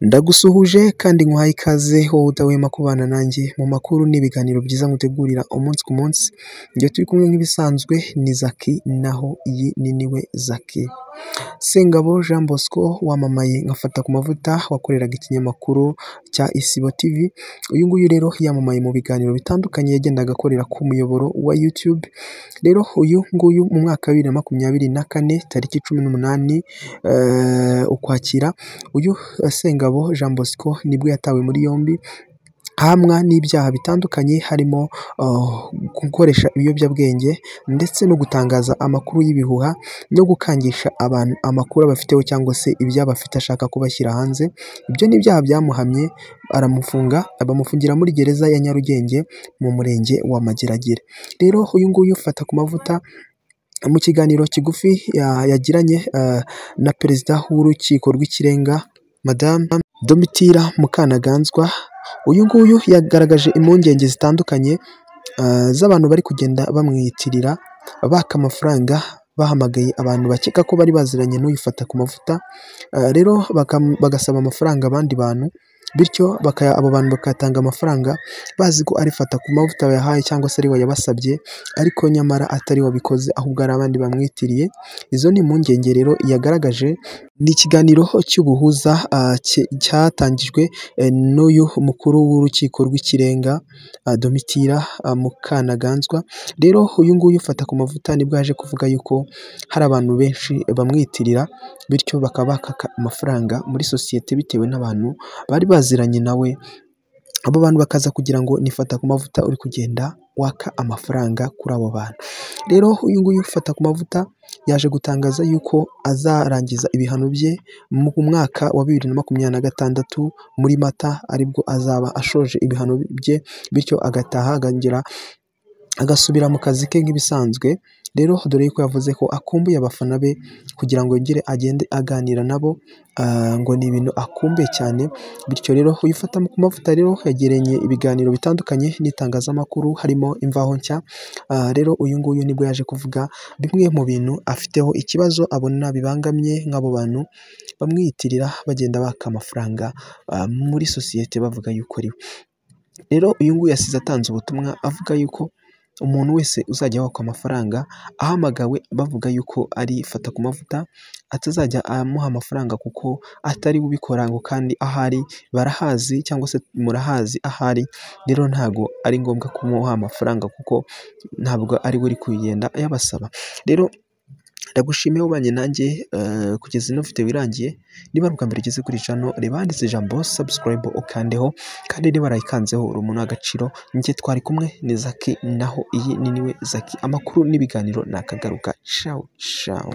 Ndagusuhuje kandi nguhaye ikaze wowe udahwema kubana nanjye mu makuru n'ibiganiro byiza ngutegurira umunsi ku munsi. Njye turi kumwe nk'ibisanzwe ni Zaki, naho iyi ni niwe Zaki. Sengabo Jean Bosco wamamaye nkafata ku mavuta wakoreraga ikinyamakuru cya Isibo TV. Uyu nguyu rero yamamaye mu biganiro bitandukanye yagendaga akorera ku muyoboro wa YouTube. Rero uyu nguyu mu mwaka wa 2024 tariki 18 Ukwakira, uyu Sengabo Jean Bosco nibwo yatawe muri yombi hamwa n'ibyaha bitandukanye harimo gukoresha ibiyobyabwenge ndetse no gutangaza amakuru y'ibihuha no gukangisha abantu amakuru abafiteho cyangwa se ibyabafite ashaka kubashyira hanze. Ibyo ni ibyaha byamuhamye, aramufunga, abamufungira muri gereza ya Nyarugenge mu murenge wa Mageragere. Rero uyu nguyu ufata ku mavuta mu kiganiro kigufi yagiranye na perezida w'urukiko rw'ikirenga Madame Domitira Mukanaganzwa, uyu nguyu yagaragaje impungenge zitandukanye z'abantu bari kugenda bamwiyitirira baka amafaranga, bahamagaye abantu bakeka ko bari baziranye n'uyifata ku mavuta. Rero bagasaba amafaranga abandi bantu, bityo abo bantu bakatanga amafaranga bazi ko arifata ku mavuta yahaye cyangwa se ari we yabasabye, ariko nyamara atari wabikoze ahubwo ari abandi bamwitiriye. Izo ni impungenge rero yagaragaje. Ni ikiganiro cy'ubuhuza cyatangijwe n'uyu mukuru w'urukiko rw'ikirenga Domitira Mukanaganzwa. Rero uyu nguyu ufata ku mavuta nibwo yaje kuvuga yuko hari abantu benshi bamwitirira, bityo bakaba bakaka amafaranga muri sosiyete bitewe n'abantu bari baziranye nawe. Abo bantu bakaza kugira ngo nifata ku mavuta uri kugenda waka amafaranga kuri abo bantu. Rero uyu nguyu ufata ku mavuta yaje gutangaza yuko azarangiza ibihano bye mu mwaka wa 2026 muri Mata, aribwo azaba ashoje ibihano bye, bityo agataha agasubira mu kazi ke nk'ibisanzwe. Rero dore yuko yavuze ko akumbuye abafana be kugira ngo yongere agende aganira nabo, ngo ni ibintu akumbuye cyane. Bityo rero uyifata ku mavuta rero yageranye ibiganiro bitandukanye n'itangazamakuru harimo Imvaho Nshya. Rero uyu nguyu nibwo yaje kuvuga bimwe mu bintu afiteho ikibazo abona bibangamye nk'abo bantu bamwiyitirira bagenda baka amafaranga muri sosiyete bavuga yuko ari we. Rero uyu nguyu yasize atanze ubutumwa avuga yuko umuntu wese uzajya wakwa amafaranga ahamagawe bavuga yuko ari fata ku mavuta atazajya amuha amafaranga kuko atari ubikora, ngo kandi ahari barahazi cyangwa se murahazi ahari. Rero ntago ari ngombwa kumuha amafaranga kuko ntabwo ari we uri kugenda yabasaba. Rero ndagushimiye ubanye nanjye kugeza ino video irangiye. Niba ari ubwa mbere ugeze kuri channel, reba handitse ijambo subscribe ukandeho, kandi niba warayikanzeho uri umuntu w'agaciro. Njye twari kumwe ni Zaki, naho iyi ni niwe Zaki. Amakuru n'ibiganiro nakagaruka. Ciao ciao.